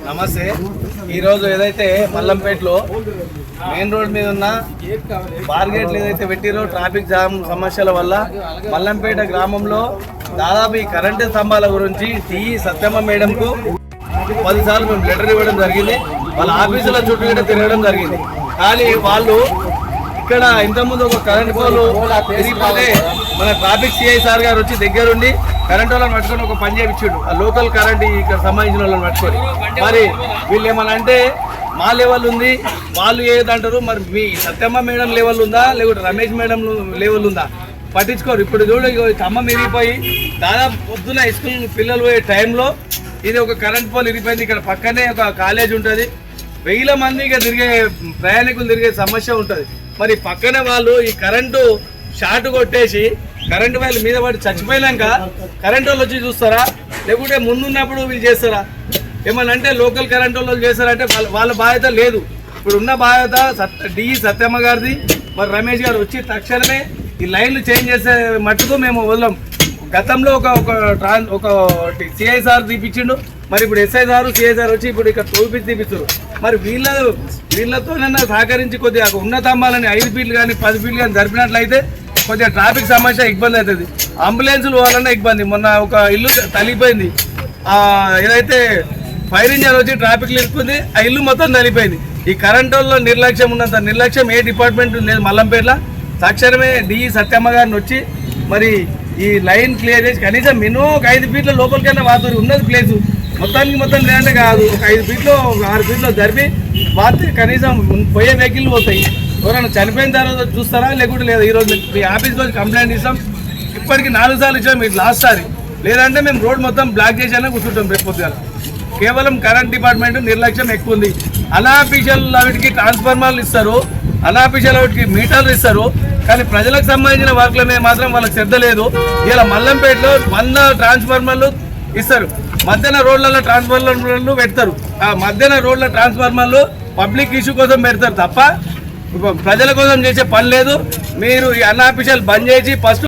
నమస్తే. ఈరోజు ఏదైతే మల్లంపేటలో మెయిన్ రోడ్ మీద ఉన్న బార్గేట్లు ఏదైతే పెట్టిరో ట్రాఫిక్ జామ్ సమస్యల వల్ల మల్లంపేట గ్రామంలో దాదాపు ఈ కరెంటు స్తంభాల గురించి టీ సత్యమ్మ మేడంకు 10 సార్లు మేము లెటర్ ఇవ్వడం జరిగింది. వాళ్ళ ఆఫీసుల చుట్టూ కూడా తిరగడం జరిగింది. కానీ వాళ్ళు ఇక్కడ ఇంతకుముందు ఒక కరెంట్ పోలు తిరిగిపోతే మన ట్రాఫిక్ సిఐ సార్ గారు వచ్చి దగ్గరుండి కరెంట్ వాళ్ళని పట్టుకొని ఒక పని చేయించాడు. ఆ లోకల్ కరెంట్ ఇక్కడ సంబంధించిన వాళ్ళని పట్టుకొని మరి వీళ్ళు ఏమన్నా అంటే మా లెవెల్ ఉంది, వాళ్ళు ఏదంటారు. మరి మీ సత్యమ్మ మేడం లెవెల్ ఉందా లేకుంటే రమేష్ మేడం లెవెల్ ఉందా పట్టించుకోరు. ఇప్పుడు చూడు ఖమ్మం ఇరిగిపోయి దాదాపు పొద్దున స్కూల్ పిల్లలు పోయే టైంలో ఇది ఒక కరెంట్ పోల్ ఇరిగిపోయింది. ఇక్కడ పక్కనే ఒక కాలేజ్ ఉంటుంది, 1000 మంది ఇక తిరిగే ప్రయాణికులు తిరిగే సమస్య ఉంటుంది. మరి పక్కన వాళ్ళు ఈ కరెంటు షార్ట్ కొట్టేసి కరెంటు వైర్ల మీద పడి చచ్చిపోయినాక కరెంట్ వాళ్ళు వచ్చి చూస్తారా లేకుంటే ముందున్నప్పుడు వీళ్ళు చేస్తారా? ఏమన్నా అంటే లోకల్ కరెంట్ వాళ్ళు చేస్తారంటే వాళ్ళ బాధ్యత లేదు. ఇప్పుడు ఉన్న బాధ్యత డిఈ సత్యమ్మ గారిది. మరి రమేష్ గారు వచ్చి తక్షణమే ఈ లైన్లు చేంజ్ చేసే మట్టుకు మేము వదలం. గతంలో ఒక సిఐ సార్ తీపిచ్చిండు, మరి ఇప్పుడు ఎస్ఐ సార్ సిఐ సార్ వచ్చి ఇప్పుడు ఇక్కడ తోపిచ్చి తీపిస్తారు. మరి వీళ్ళతోనైనా సహకరించి కొద్దిగా ఉన్న స్తంభాలని 5 ఫీట్లు కానీ 10 ఫీట్లు కానీ జరిపినట్లయితే కొద్దిగా ట్రాఫిక్ సమస్య ఇబ్బంది అవుతుంది. అంబులెన్సులు పోవాలన్నా ఇబ్బంది. మొన్న ఒక ఇల్లు తలిగిపోయింది, ఏదైతే ఫైర్ ఇంజన్ వచ్చి ట్రాఫిక్ ఇరుక్కుంది, ఆ ఇల్లు మొత్తం తలిగిపోయింది. ఈ కరెంట్ వాళ్ళ నిర్లక్ష్యం ఉన్నంత నిర్లక్ష్యం ఏ డిపార్ట్మెంట్ లేదు మల్లంపేటలో. తక్షణమే డిఈ సత్యమ్మ గారిని వచ్చి మరి ఈ లైన్ క్లియర్ చేసి కనీసం మినిమం ఒక 5 ఫీట్ల లోపలికైనా వాతూరి ఉన్నది ప్లేసు మొత్తం లేదంటే కాదు, ఒక 5 ఫీట్లో ఒక 6 ఫీట్లో జరిపి వాతే కనీసం పోయే వెహికల్ పోతాయి. ఎవరైనా చనిపోయిన తర్వాత చూస్తారా లేకుంటే లేదు. ఈరోజు మీ ఆఫీస్లో కంప్లైంట్ ఇస్తాం, ఇప్పటికి 4 సార్లు ఇచ్చాం. మీరు లాస్ట్ సారి లేదంటే మేము రోడ్ మొత్తం బ్లాక్ చేసానే కూర్చుంటాం రేపు పొద్దుగాల. కేవలం కరెంట్ డిపార్ట్మెంట్ నిర్లక్ష్యం ఎక్కువ ఉంది. అన్ఆఫీషియల్ వాటికి ట్రాన్స్ఫార్మర్లు ఇస్తారు, అన్ఆఫీషియల్ వాటికి మీటర్లు ఇస్తారు, కానీ ప్రజలకు సంబంధించిన వర్క్ల మీద మాత్రం వాళ్ళకి శ్రద్ధ లేదు. ఇలా మల్లంపేటలో 100 ట్రాన్స్ఫార్మర్లు ఇస్తారు, మధ్యాహ్న రోడ్లలో ట్రాన్స్ఫార్మర్లు పెడతారు. ఆ మధ్యాహ్న రోడ్ల ట్రాన్స్ఫార్మర్లు పబ్లిక్ ఇష్యూ కోసం పెడతారు తప్ప ప్రజల కోసం చేసే పని లేదు. మీరు ఈ అన్ఆఫీషియల్ బంద్ చేసి ఫస్ట్